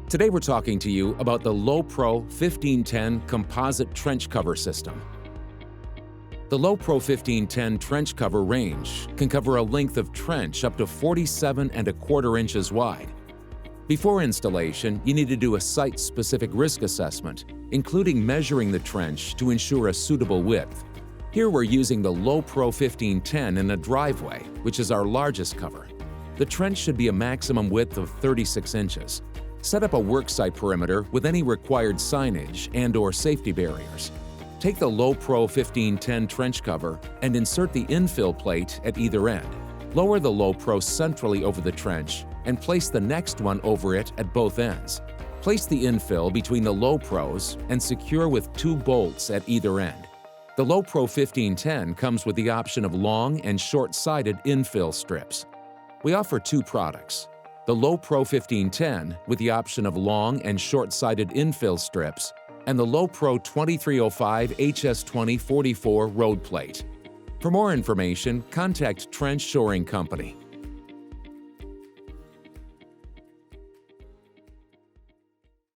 Today we're talking to you about the LowPro 1510 composite trench cover system. The LowPro 1510 trench cover range can cover a length of trench up to 47¼ inches wide. Before installation, you need to do a site-specific risk assessment, including measuring the trench to ensure a suitable width. Here we're using the LowPro 1510 in a driveway, which is our largest cover. The trench should be a maximum width of 36 inches. Set up a worksite perimeter with any required signage and/or safety barriers. Take the LowPro 1510 trench cover and insert the infill plate at either end. Lower the LowPro centrally over the trench and place the next one over it at both ends. Place the infill between the LowPros and secure with 2 bolts at either end. The LowPro 1510 comes with the option of long and short-sided infill strips. We offer 2 products. The LowPro 1510 with the option of long and short-sided infill strips, and the LowPro 2305 HS2044 road plate. For more information, contact Trench Shoring Company